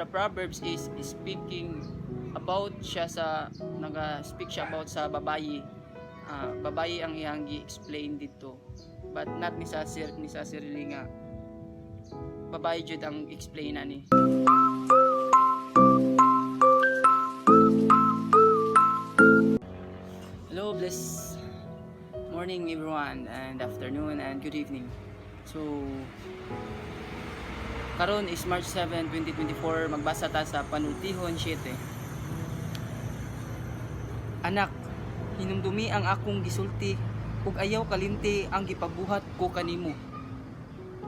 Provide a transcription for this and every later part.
Proverbs is speaking about siya sa naga-speak siya about sa babayi. Babayi ang iyang gi-explain dito, but not necessarily nga babayi jud ang explain ani. Hello, bless morning everyone, and afternoon and good evening. So karon is March 7, 2024. Magbasa ta sa Panultihon 7. Anak, hinumdumi ang akong gisulti, ug ayaw kalimti ang gipabuhat ko kanimo.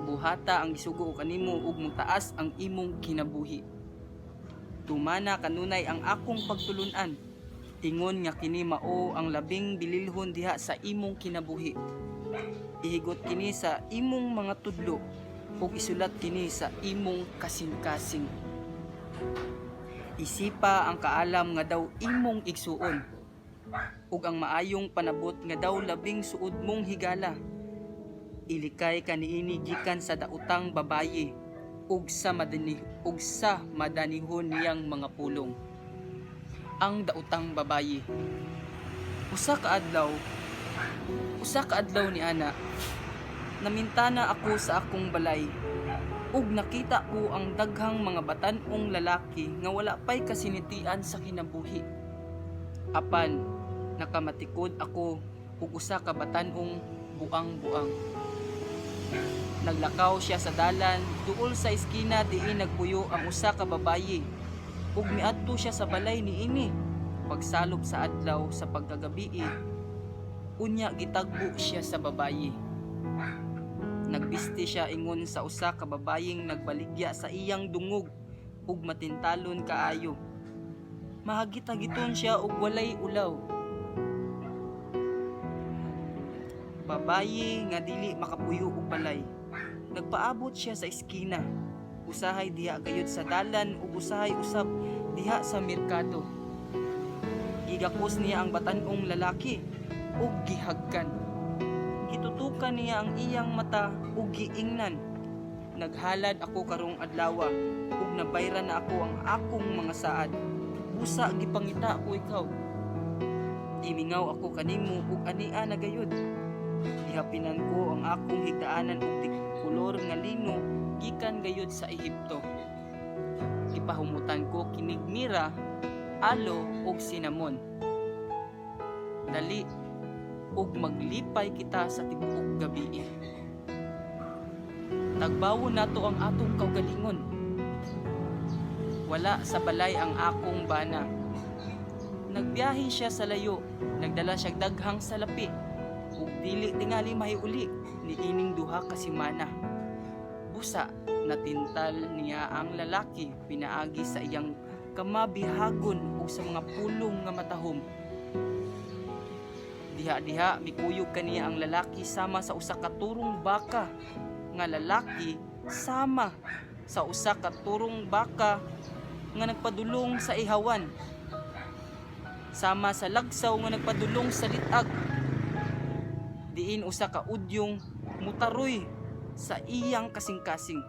Buhata ang gisugo ko kanimo, ug mutaas ang imong kinabuhi. Tumana kanunay ang akong pagtulunan, ingon nga kini mao ang labing bililhon diha sa imong kinabuhi. Ihigot kini sa imong mga tudlo, ug isulat kini sa imong kasing-kasing. Isipa ang kaalam nga daw imong igsuon, ug ang maayong panabot nga daw labing suod mong higala. Ilikay kaniini gikan sa daotang babayi, ug sa madanihon niyang mga pulong. Ang daotang babayi. Usa ka adlaw ni ana, namintana ako sa akong balay, ug nakita ko ang daghang mga batan-ong lalaki nga wala pay kasinitian sa kinabuhi. Apan nakamatikod ako ug usa ka batan-ong buang-buang. Naglakaw siya sa dalan duol sa eskina diin nagpuyo ang usa ka babayi, ug miadto siya sa balay niini. Pagsalop sa adlaw sa pagkagabi, unya gitagbo siya sa babayi. Nagbisti siya ingon sa usa ka babaying nagbaligya sa iyang dungog, ug matintalon kaayo. Mahagit-hagiton siya ug walay ulaw. Babayi nga dili makapuyo og balay. Nagpaabot siya sa eskina, usahay diha gayud sa dalan ug usahay usab diha sa merkado. Gigakos niya ang batan-ong lalaki ug gihagkan. Gitutukan niya ang iyang mata ug giingnan. Naghalad ako karong adlaw, ug nabayran na ako ang akong mga saad. Busa gipangita ko ikaw. Imingaw ako kanimo ug ania na gayud. Gihapinan ko ang akong higdaanan ug kolor nga lino gikan gayud sa Ehipto. Gipahumutan ko kinig mira, alo ug sinamon. Dali ug maglipay kita sa tibuok gabi. Tagbawon nato ang atong kaugalingon. Wala sa balay ang akong bana. Nagbiyahe siya sa layo, nagdala siya daghang salapi, ug dili tingali mahiuli ni ining duha ka semana. Busa natintal niya ang lalaki pinaagi sa iyang kamabihagon ug sa mga pulong nga matahom. Diha-diha mikuyog kaniya ang lalaki sama sa usa ka turong baka nga lalaki sama sa usa ka turong baka nga nagpadulong sa ihawan, sama sa lagsaw nga nagpadulong sa litag. Diin usa ka udyong mutaroy sa iyang kasing-kasing,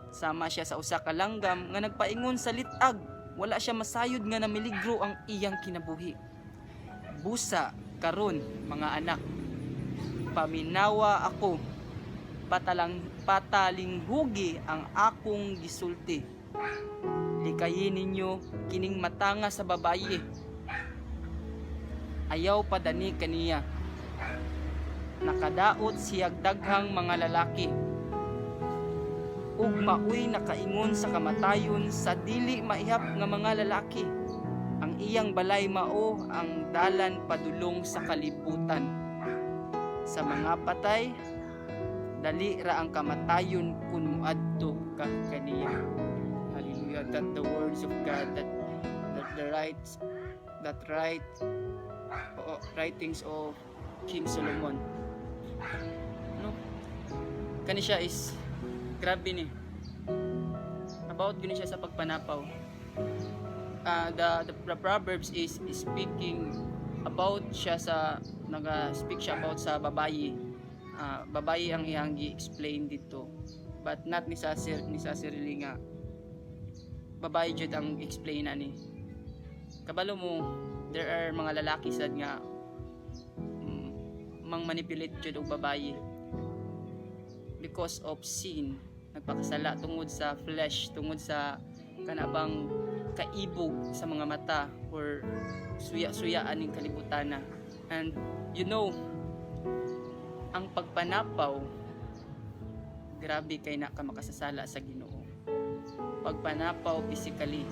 sama siya sa usa ka langgam nga nagpaingon sa litag. Wala siya masayod nga namiligro ang iyang kinabuhi. Busa karon mga anak, paminawa ako, patalinghugi ang akong gisulti. Likayin ninyo kining matanga sa babayi. Ayaw padani kaniya. Nakadaot siyag daghang mga lalaki, ug maoy nakaingon sa kamatayon sa dili maihap nga mga lalaki. Ang iyang balay mao ang dalan padulong sa kalibutan. Sa mga patay, dali ra ang kamatayon kun muadto ka kaniya. Hallelujah. That the words of God, that writings of King Solomon. No? Kani siya is grabe ni. About gini siya sa pagpanapaw. The Proverbs is speaking about siya sa naga-speak siya about sa babayi. Babayi ang iyang gi-explain dito, but not necessarily nga babae jud ang explain ani. Kabalo mo, there are mga lalaki sad nga mang manipulate jud og babae because of sin, nagpakasala tungod sa flesh, tungod sa kanabang kaibog sa mga mata or suya-suyaan ning kalibutan na. And you know, ang pagpanapaw, grabe kay na ka makasasala sa Ginoo. Pagpanapaw physically,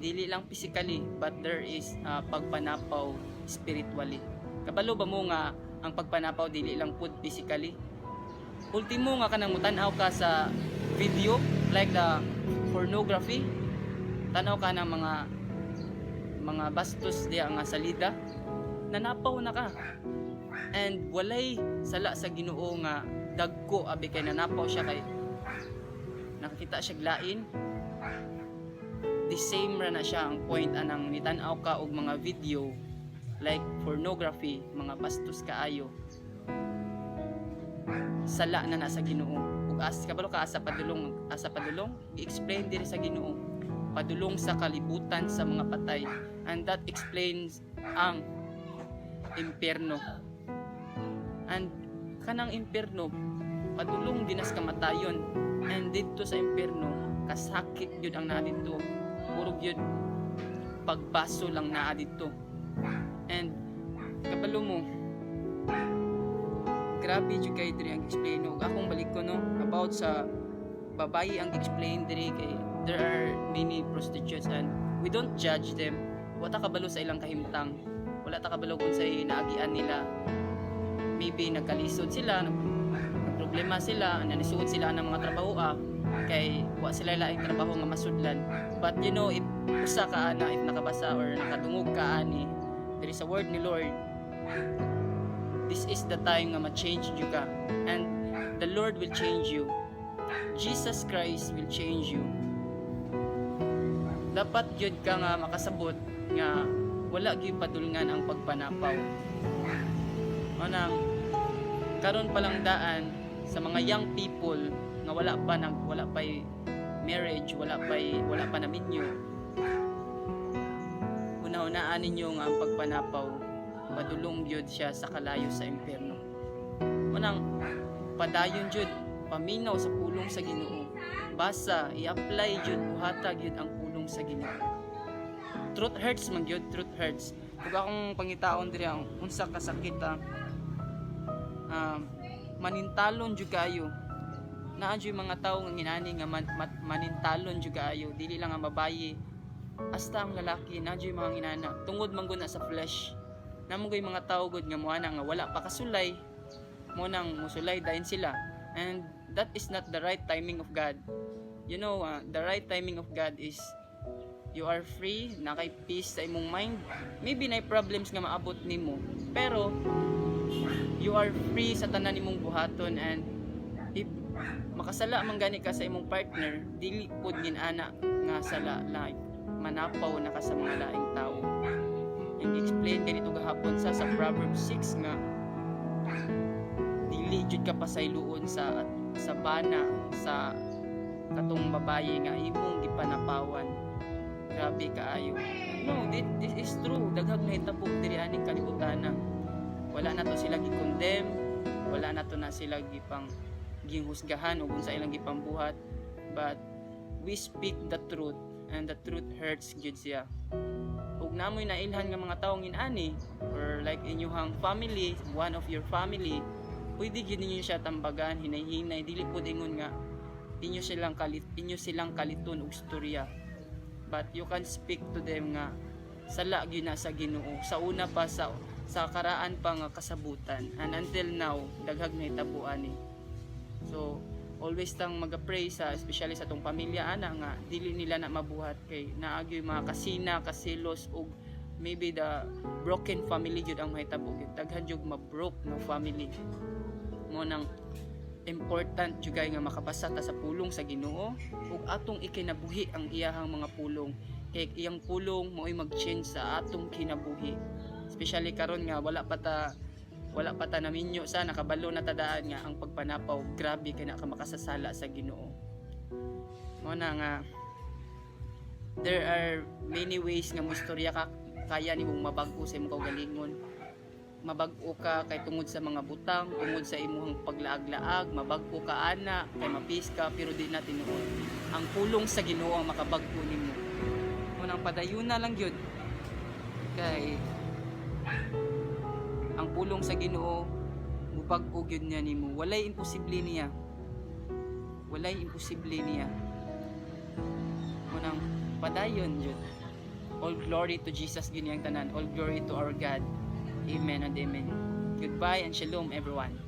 dili lang physically, but there is pagpanapaw spiritually. Kabalo ba mo nga ang pagpanapaw dili lang pud physically? Ultimo nga kanang mutan-aw ka sa video like the pornography, tanaw ka ng mga bastos diya nga salida, nanapaw na ka. And walay sala sa Ginoo nga dagko abi kay nanapaw siya, kay nakakita siya glain. The same ra na siya ang point anang nitan-aw ka og mga video like pornography, mga bastos kaayo, sala na sa Ginoo. Ug kabalo ka asa padulong i-explain diri sa Ginoo, padulong sa kalibutan sa mga patay, and that explains ang impierno. And kanang impierno padulong dinas kamatayon, and dito sa impierno kasakit jud ang naa dito, puro jud pagbaso lang naa dito. And kabalo mo, grabe jud kay diri ang explain. Ug akong balik ko no about sa babae ang explain diri, kay there are many prostitutes and we don't judge them. Wala ta kabalo sa ilang kahimtang, wala ta kabalo kung sa naagian nila. Maybe nagkalisod sila, nagproblema sila, nanisuod sila ng mga trabaho kay wa sila laing trabaho nga masudlan. But you know, if usa ka ana, if nakabasa or nakadungog ka ani there is a word ni Lord, this is the time nga ma-change you ka, and the Lord will change you. Jesus Christ will change you. Dapat yun ka nga makasabot nga wala gyud padulngan ang pagpanapaw. Manang karon pa lang daan sa mga young people nga wala pa marriage, wala pa na minyo. Una-unaan ninyo nga ang pagpanapaw, padulong jud siya sa kalayo sa impierno. Manang padayon jud, paminaw sa pulong sa Ginoo. Basa i-apply jud, buhatag jud ang pulong sa Ginoo. Truth hurts man jud, truth hurts. Kung akong pangitaon diri ang unsa ka sakit manintalon jud kayo. Naa jud mga tawo nga nginani nga manintalon jud kayo, dili lang ang babaye, hasta ang lalaki. Na jud mga nginana tungod man gud na sa flesh. Namo gay mga tawo gud nga moana nga wala pa kasulay, mo nang musulay dayon sila, and that is not the right timing of God. You know, the right timing of God is you are free, nakay peace sa imong mind. Maybe nay problems nga maabot nimo, pero you are free sa tanan nimong buhaton. And if makasala man gani ka sa imong partner, dili pud ginana nga sala like manapaw na ka sa mga laing tao. And explain ganito gahapon sa Proverbs 6 nga dili jud ka pasayloon sa bana sa katong babaye nga imong gipanapawan. Grabe kaayo. No, this is true. Daghang nahitabo diri aning kalibutan. Wala na to sila gi-condemn, wala na to na sila gipang ginghusgahan o kung sa ilang gipambuhat, but we speak the truth, and the truth hurts gyud siya. Ug namoy nailhan nga mga tawo inani, or like inyong family, one of your family, pwede gyud ninyo siya tambagan, hinay-hinay, dili pud ingon nga inyo silang kaliton og storya. But you can speak to them nga sala gyud na sa Ginoo, sa una pa sa karaan pa nga kasabutan, and until now daghag na hitabo ani. So always tang mag-pray sa especially sa tong pamilya ana nga dili nila na mabuhat, kay naagyoy mga kasina, kasilos, ug maybe the broken family jud ang mahitabo. Daghan jud ma-broke na family. Mo nang important jud nga makabasa ta sa pulong sa Ginoo ug atong ikinabuhi ang iyahang mga pulong, kay iyang pulong mo'y mag-change sa atong kinabuhi. Especially karon nga wala pa ta naminyo sa nakabalo na tadaan nga ang pagpanapaw, grabe kay na ka makasasala sa Ginoo. Mo na nga there are many ways nga moistorya ka kaya nimong mabag-o sa imong kaugalingon. Mabag-o ka kay tungod sa mga butang, tungod sa imong paglaag-laag, mabag-o ka ana kay mapis ka, pero di na tinuod. Ang pulong sa Ginoo ang makabag-o nimo. Unang padayuna lang gyud kay ang pulong sa Ginoo mubag-o gyud niya nimo. Walay imposible niya. Walay imposible niya. Unang padayon gyud. All glory to Jesus gyud niyang tanan. All glory to our God. Amen and amen. Goodbye and shalom everyone.